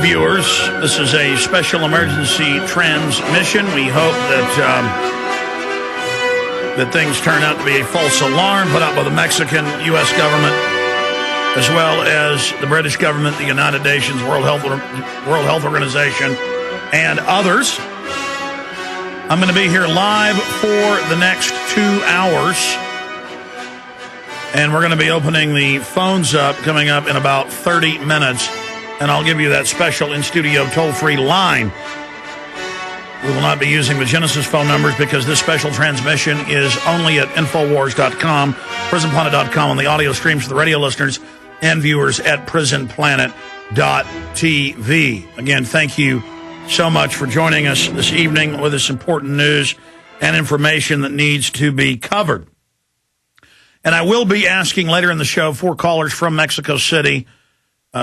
viewers. This is a special emergency transmission. We hope that things turn out to be a false alarm put out by the Mexican U.S. government, as well as the British government, the United Nations, World Health Organization, and others. I'm going to be here live for the next 2 hours, and we're going to be opening the phones up coming up in about 30 minutes, and I'll give you that special in-studio toll-free line. We will not be using the Genesis phone numbers because this special transmission is only at Infowars.com, PrisonPlanet.com, on the audio streams for the radio listeners and viewers at PrisonPlanet.tv. Again, thank you so much for joining us this evening with this important news and information that needs to be covered. And I will be asking later in the show for callers from Mexico City,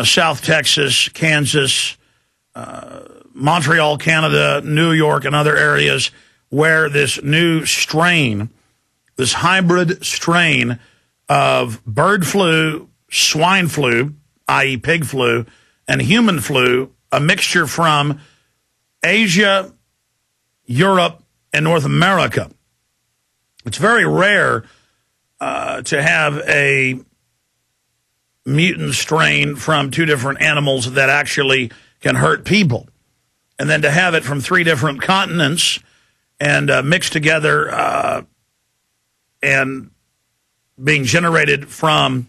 South Texas, Kansas, Montreal, Canada, New York, and other areas where this new strain, this hybrid strain of bird flu, swine flu, i.e. pig flu, and human flu, a mixture from Asia, Europe, and North America. It's very rare to have a mutant strain from two different animals that actually can hurt people. And then to have it from 3 different continents and mixed together and being generated from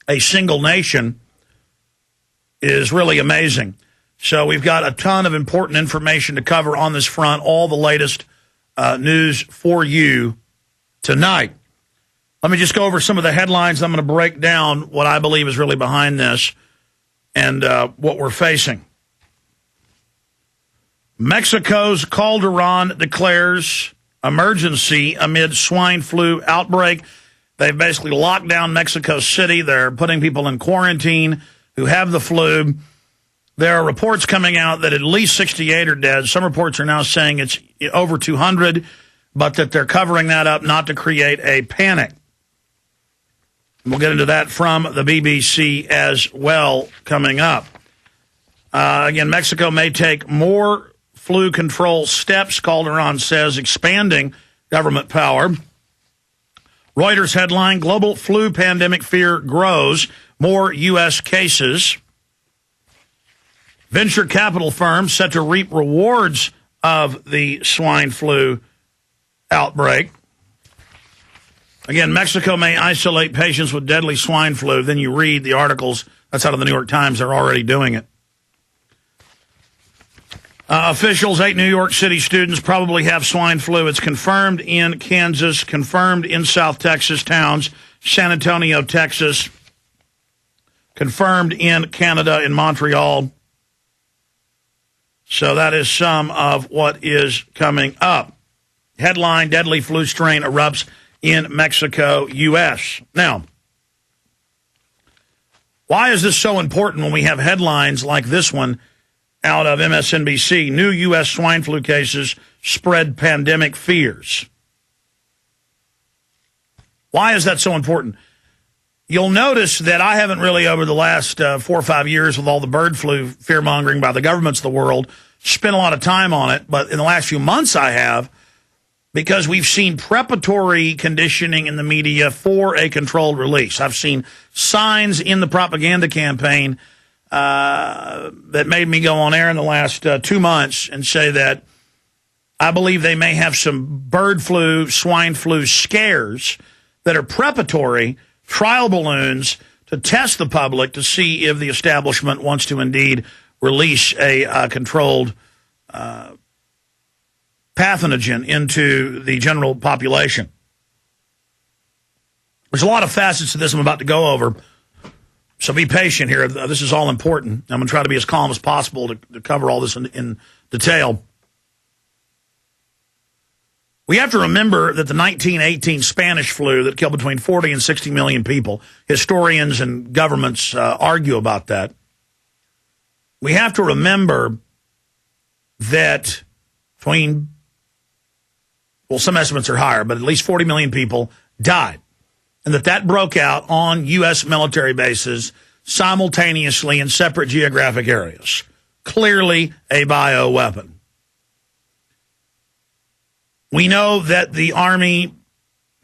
a single nation is really amazing. So we've got a ton of important information to cover on this front, all the latest news for you tonight. Let me just go over some of the headlines. I'm going to break down what I believe is really behind this and what we're facing. Mexico's Calderon declares emergency amid swine flu outbreak. They've basically locked down Mexico City. They're putting people in quarantine who have the flu. There are reports coming out that at least 68 are dead. Some reports are now saying it's over 200, but that they're covering that up not to create a panic. We'll get into that from the BBC as well coming up. Again, Mexico may take more flu control steps, Calderon says, expanding government power. Reuters headline, global flu pandemic fear grows, more U.S. cases. Venture capital firms set to reap rewards of the swine flu outbreak. Again, Mexico may isolate patients with deadly swine flu. Then you read the articles. That's out of the New York Times. They're already doing it. Officials, 8 New York City students probably have swine flu. It's confirmed in Kansas, confirmed in South Texas towns, San Antonio, Texas, confirmed in Canada, in Montreal. So that is some of what is coming up. Headline, deadly flu strain erupts in Mexico, U.S. Now, why is this so important when we have headlines like this one out of MSNBC? New U.S. swine flu cases spread pandemic fears. Why is that so important? You'll notice that I haven't really, over the last 4 or 5 years with all the bird flu fear-mongering by the governments of the world, spent a lot of time on it. But in the last few months I have, because we've seen preparatory conditioning in the media for a controlled release. I've seen signs in the propaganda campaign that made me go on air in the last 2 months and say that I believe they may have some bird flu, swine flu scares that are preparatory trial balloons to test the public to see if the establishment wants to indeed release a controlled pathogen into the general population. There's a lot of facets to this I'm about to go over, so be patient here. This is all important. I'm going to try to be as calm as possible to cover all this in detail. We have to remember that the 1918 Spanish flu that killed between 40 and 60 million people, historians and governments argue about that. We have to remember that between, well, some estimates are higher, but at least 40 million people died. And that broke out on U.S. military bases simultaneously in separate geographic areas. Clearly a bioweapon. We know that the Army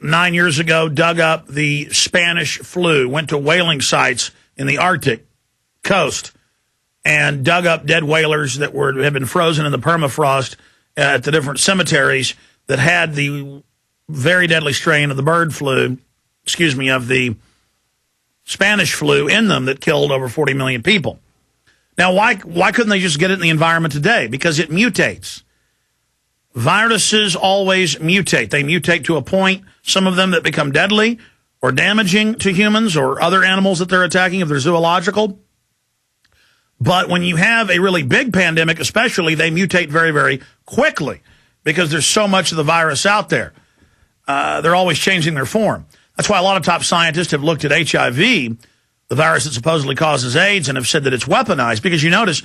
9 years ago dug up the Spanish flu, went to whaling sites in the Arctic coast, and dug up dead whalers that had been frozen in the permafrost at the different cemeteries that had the very deadly strain of the of the Spanish flu in them that killed over 40 million people. Now, why couldn't they just get it in the environment today? Because it mutates. Viruses always mutate. They mutate to a point, some of them that become deadly or damaging to humans or other animals that they're attacking if they're zoological. But when you have a really big pandemic, especially, they mutate very, very quickly because there's so much of the virus out there. They're always changing their form. That's why a lot of top scientists have looked at HIV, the virus that supposedly causes AIDS, and have said that it's weaponized because you notice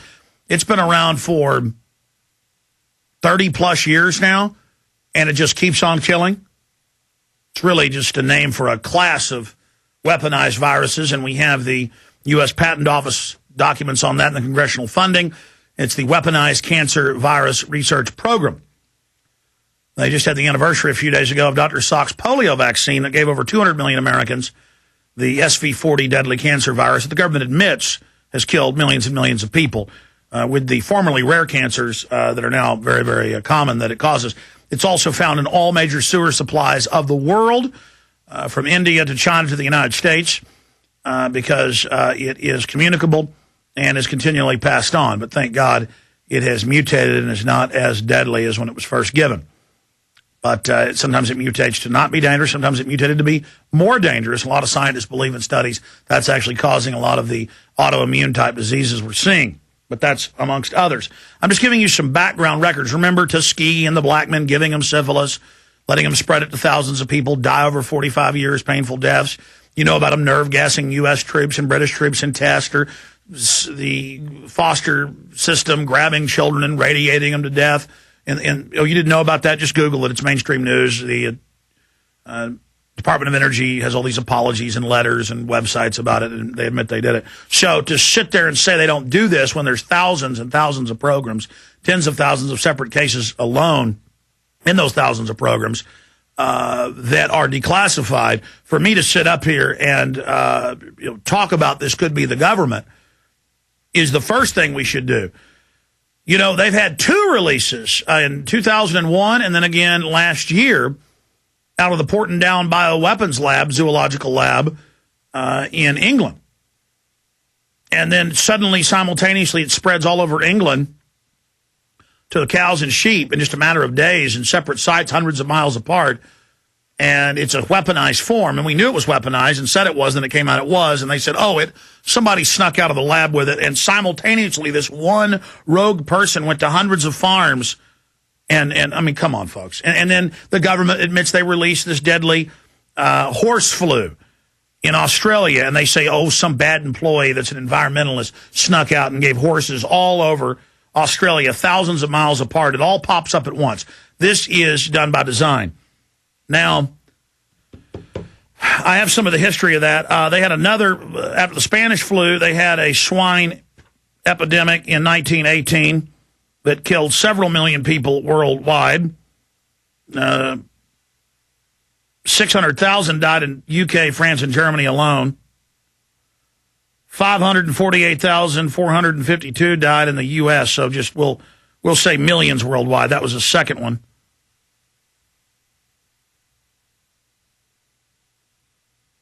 it's been around for 30-plus years now, and it just keeps on killing. It's really just a name for a class of weaponized viruses, and we have the U.S. Patent Office documents on that and the congressional funding. It's the Weaponized Cancer Virus Research Program. They just had the anniversary a few days ago of Dr. Salk's polio vaccine that gave over 200 million Americans the SV40 deadly cancer virus that the government admits has killed millions and millions of people with the formerly rare cancers that are now very, very common that it causes. It's also found in all major sewer supplies of the world, from India to China to the United States, because it is communicable and is continually passed on. But thank God it has mutated and is not as deadly as when it was first given. But sometimes it mutates to not be dangerous. Sometimes it mutated to be more dangerous. A lot of scientists believe in studies that's actually causing a lot of the autoimmune type diseases we're seeing. But that's amongst others. I'm just giving you some background records. Remember Tuskegee and the black men giving them syphilis, letting them spread it to thousands of people, die over 45 years, painful deaths. You know about them nerve gassing U.S. troops and British troops in test, or the foster system grabbing children and radiating them to death. And you didn't know about that? Just Google it. It's mainstream news. The Department of Energy has all these apologies and letters and websites about it, and they admit they did it. So to sit there and say they don't do this when there's thousands and thousands of programs, tens of thousands of separate cases alone in those thousands of programs that are declassified, for me to sit up here and talk about this could be the government is the first thing we should do. You know, they've had two releases in 2001 and then again last year out of the Portendown Bioweapons Lab, zoological lab in England. And then suddenly, simultaneously, it spreads all over England to the cows and sheep in just a matter of days in separate sites hundreds of miles apart. And it's a weaponized form. And we knew it was weaponized and said it was, and it came out it was. And they said, somebody snuck out of the lab with it. And simultaneously, this one rogue person went to hundreds of farms. And I mean, come on, folks. And then the government admits they released this deadly horse flu in Australia. And they say, some bad employee that's an environmentalist snuck out and gave horses all over Australia, thousands of miles apart. It all pops up at once. This is done by design. Now, I have some of the history of that. They had another, after the Spanish flu, they had a swine epidemic in 1918 that killed several million people worldwide. 600,000 died in UK, France, and Germany alone. 548,452 died in the U.S., so just we'll say millions worldwide. That was the second one.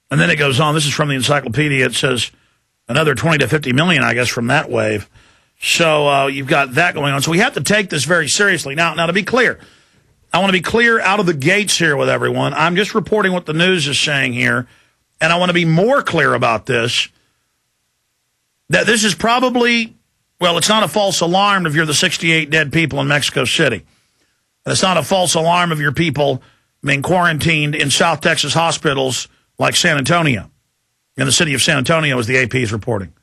And then it goes on. This is from the encyclopedia. It says another 20 to 50 million, I guess, from that wave. So you've got that going on. So we have to take this very seriously. Now, to be clear, I want to be clear out of the gates here with everyone. I'm just reporting what the news is saying here, and I want to be more clear about this, that this is probably, it's not a false alarm if you're the 68 dead people in Mexico City. And it's not a false alarm if your people being quarantined in South Texas hospitals like San Antonio. In the city of San Antonio, as the AP is reporting.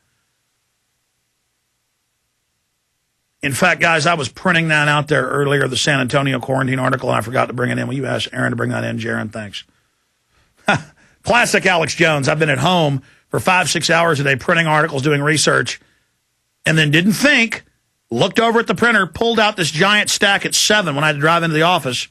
In fact, guys, I was printing that out there earlier, the San Antonio quarantine article, and I forgot to bring it in. Will you ask Aaron to bring that in, Jaron? Thanks. Classic Alex Jones. I've been at home for 5-6 hours a day printing articles, doing research, and then didn't think, looked over at the printer, pulled out this giant stack at 7 when I had to drive into the office,